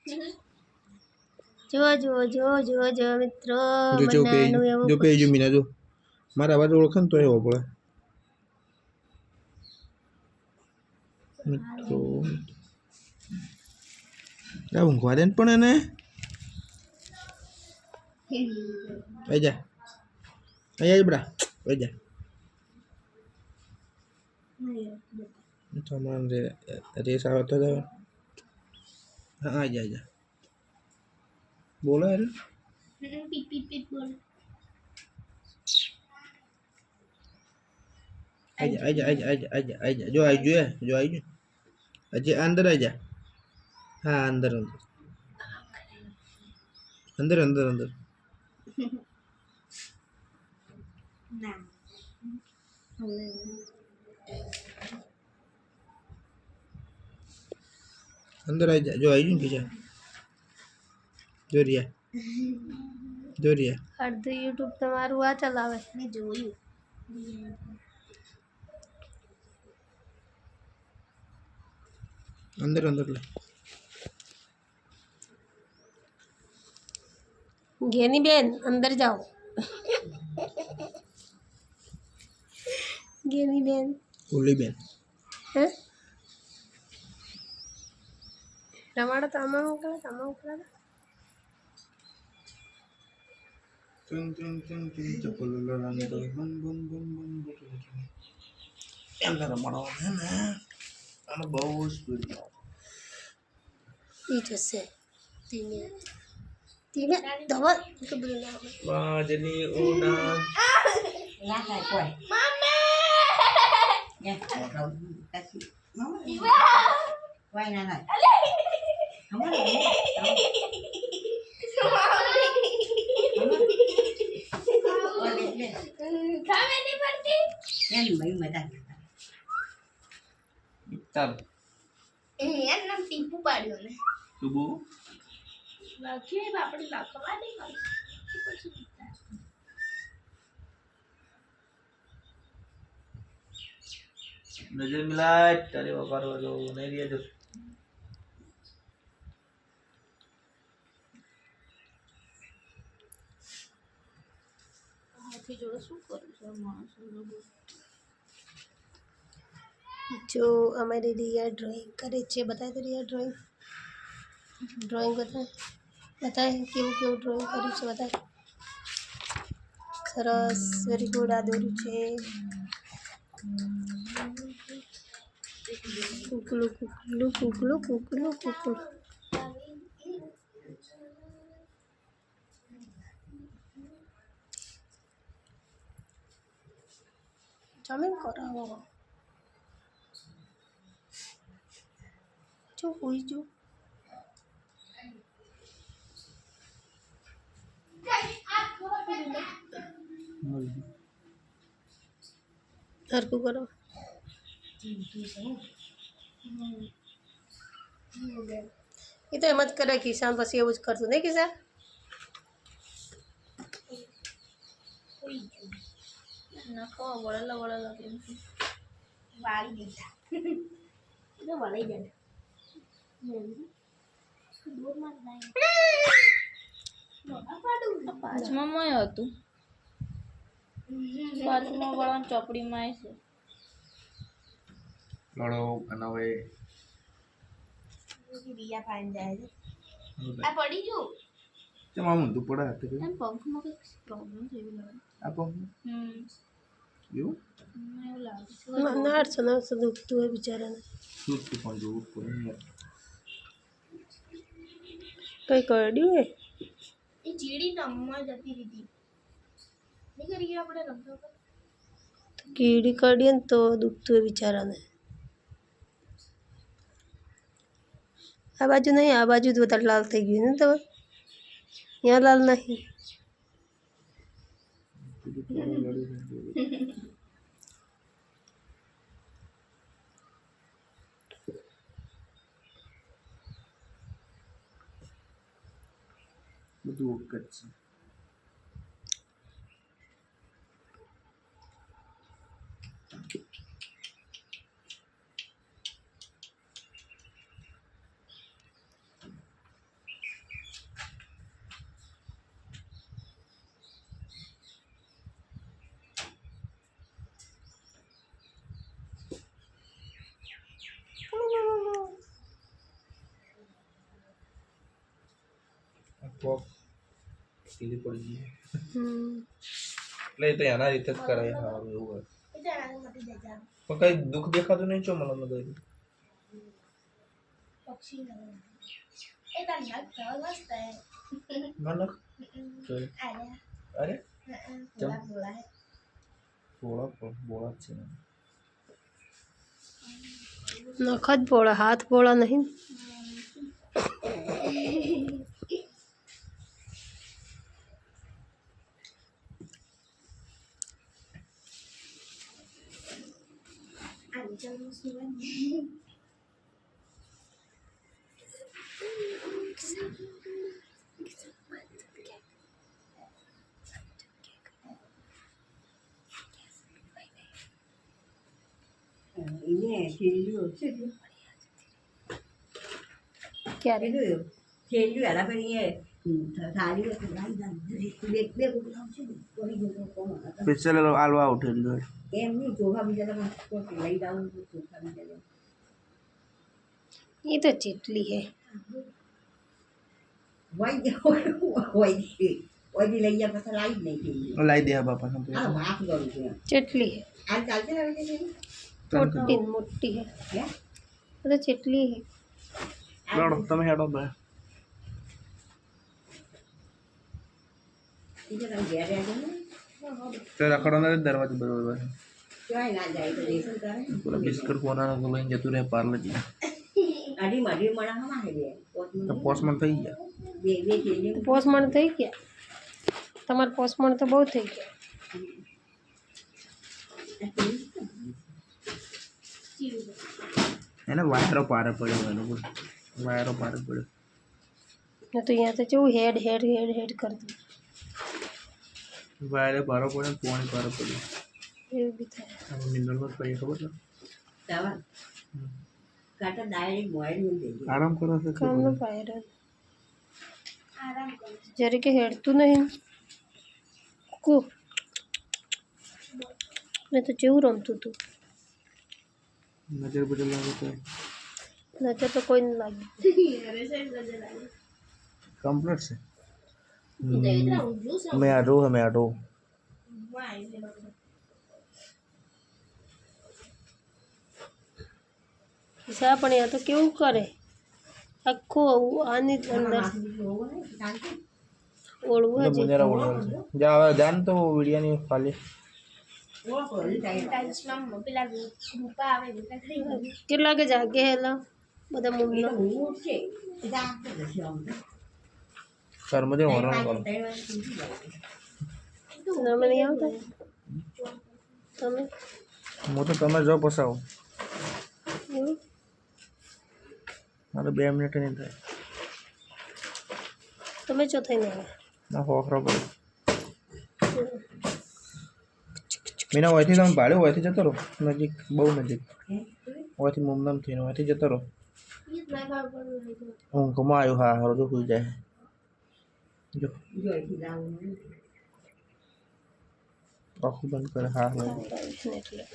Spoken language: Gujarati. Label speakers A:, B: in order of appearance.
A: જો જો જો જો જો મિત્રો
B: જો જો પેજ
A: બનાનું એવું
B: જો પેજ મીના જો મારા અવાજ ઓળખે ને તો એવો પડે મિત્રો આ ઊંઘવા દે ને પણ એને આઈ જા અહીંયા બરા આઈ જા તમારે રેસ આવે તો હા આઈ જા બોલો યાર
A: પીટ પીટ પીટ બોલ
B: આઈ જા જો આઈ જો હજી અંદર આઈ જા હા અંદર
A: ના
B: અંદર આઈ જા જો આઈ ને કીજા જોરિયા
A: અડધું યુટ્યુબ તમારું આ ચલાવે મેં જોયું
B: અંદર લે
A: ઘેની બેન અંદર જાઓ ઘેની બેન
B: ઓલી બેન
A: હે રમાડો તો આમાં મોકલા
B: ચું ચપલ લડાને તો બન અંદર રમાડો હે ને આનો બહુ સ્પીડ
A: ઈ જશે ધીમે ધવલ કે બધું ના
B: બાજની ઉડાન
C: ના થાય કોઈ કોઈ ના થાય
A: ખાવે નહીં પડતી
C: એમ ભાઈ મજા
B: ચાલ
A: એમ નામ ટીપુ પાડ્યો ને
B: તુબુ
A: લખીએ આપણે લખવા નહીં પછી
B: નજર મિલાય તારે વગાડવા જો નહીં રે જો
A: હાથી જોડે શું કરું છે માણસો જો અમારી રિયા ડ્રોઈંગ કરે છે બતાય તો રિયા ડ્રોઈંગ બતાય કેવું ડ્રોઈંગ કર્યું છે બતાય સરસ વેરી ગુડ આ દોર્યું છે કુકલું કુકલું કુકલું કુકલું કુકલું જમીન કરાવો જો હોઈ જો હરકું કરો એ તો એમ જ કરે કિસાન પછી એવું જ કરતું નહીં કિસાન નખવા વળેલા વાળી દીધા તો વળાઈ જાય
D: પાંચમામાં હતું પાંચમા વાળા ચોપડીમાં છે
B: લડો બનાવે
A: રિયા પાણી જાય છે આ પડી જો
B: ચમ આમ તું પડા તે
D: એમ પંખમાં કંઈક પ્રોબ્લેમ છે એવું લાગે
B: આ પમ એવું
D: એવું લાગે છે
A: નર્સ દુખતું હોય બિચારાને
B: શું પણ જોવું પડે યાર
A: કઈ કરડ્યું હે
D: એ ચીડી નમવા જતી હતી નહીં કરીએ આપણે રમતો
A: કીડી કરડીએ ને તો દુખતું હોય બિચારાને આ બાજુ નહીં આ બાજુ જ વધારે લાલ થઈ ગયું ને તો અહીંયા લાલ નહીં
B: બધું ઓકે જ છે કોક ઢીલી પડી ગઈ
A: હમ
B: એટલે એ તો એના રીતે જ કરાય હારું એવું હોય
D: એટલે આને મટી જાય
B: પણ કઈ દુઃખ દેખાતું નહીં ચો મને કઈ
D: પક્ષી લગે એ તાર નાક તો મસ્ત હે
B: મને
D: અરે
B: અરે
D: બોલા બોલા હે
B: બોળા જ છે
A: નખ જ ભોળા હાથ ભોળા નહીં
D: અંચલ મુસ્લિમ
C: Ini Chindu,
A: ક્યારે
C: Chindu là bên nghe thà đi cái này là biết biết cũng không chứ có đi được không mà
B: special આલવા ઉઠેલું
C: em như chỗ không đi ra đâu có thể lấy đâu chỗ không đi ra đâu
A: એ તો ચેટલી હે
C: quay đi lấy ra có lấy này thì
B: લાવી દે બાપા
C: à mà áp rồi kìa
A: ચેટલી હે
C: anh chạy cái này đi
A: મોટી મોટી હે
C: Yeah.
A: એ તો ચેટલી હે
B: લડો તમે હેડો બે
C: đi cho thằng ghé ra chứ
B: તો રખડવાનો દરવાજો બરોબર
C: cho ai lại dậy thì đi xuống tới
B: પેલા બિસ્કટ કોનાનો લઈને જતું રહે Parle-G
C: à đi mà nó không ai về
B: પોસ્ટમાં થઈ ગયા
C: về thì nhưng
A: પોસ્ટમાર્ટમ થઈ ગયા તમારે પોસ્ટમાર્ટમ તો બહુ થઈ ગયા
B: એને વાયરો પારે પડ્યો એનો વાયરો પારે પડ્યો
A: ને તો અહીંયા તો કેવું હેડ હેડ હેડ હેડ કરતું
B: વાયરે પારો પડ્યો ને પોણી પારો પડ્યો
A: એવું બી થાય
B: આમાં મિનરલનો જ પડીએ ખબર છે
C: sao કાટા ડાયરેક્ટ મોબાઈલ માં દે
B: આરામ કરો છો
A: કામનો પાયર
D: આરામ કરો
A: જરી કે હેડતું નહીં કુ મેં તો જેવું રમતું હતું
B: નજર બદલ લાગે તો
A: નજર તો કોઈ નહીં લાગી
D: અરે સાહેબ ગજે લાગે
B: કમ્પ્લીટ છે
D: ઇધર ઊંધું છે
B: મેં આડો હે મેં આડો
D: વાય છે બરાબર
A: સા પણ યા તો કેવું કરે આખું આની જ અંદર ઓળવું હજી
B: મુંજારા ઓળવા જા હવે જાન તો વિડિયાની ખાલી
D: ટાઈલ્સમાં પેલા ગ્રુપા આવે એટલે થઈ ગયું
A: કેટલા કે જાગે હેલા બધા મૂળનો
B: કર્મજે હોરણ કરો
A: તમે નહીં આવતા તમે
B: હું તો તમે જો પસાવો
A: એવું
B: મારે 2 મિનિટ નહીં થાય
A: તમે ચો થઈને આવ્યા
B: ના હોખરો પડે મીના ઓયથી તમે ભાડે ઓયથી જતો રહો નજીક બહુ નજીક ઓયથી મુમનામ થઈને ઓયથી જતો રહો
D: ઈ જ ના ખબર પડી
B: ઊંઘમાં આવ્યું હા હરો જો સુઈ જાય જો આખું બંધ કરે હા
A: એટલે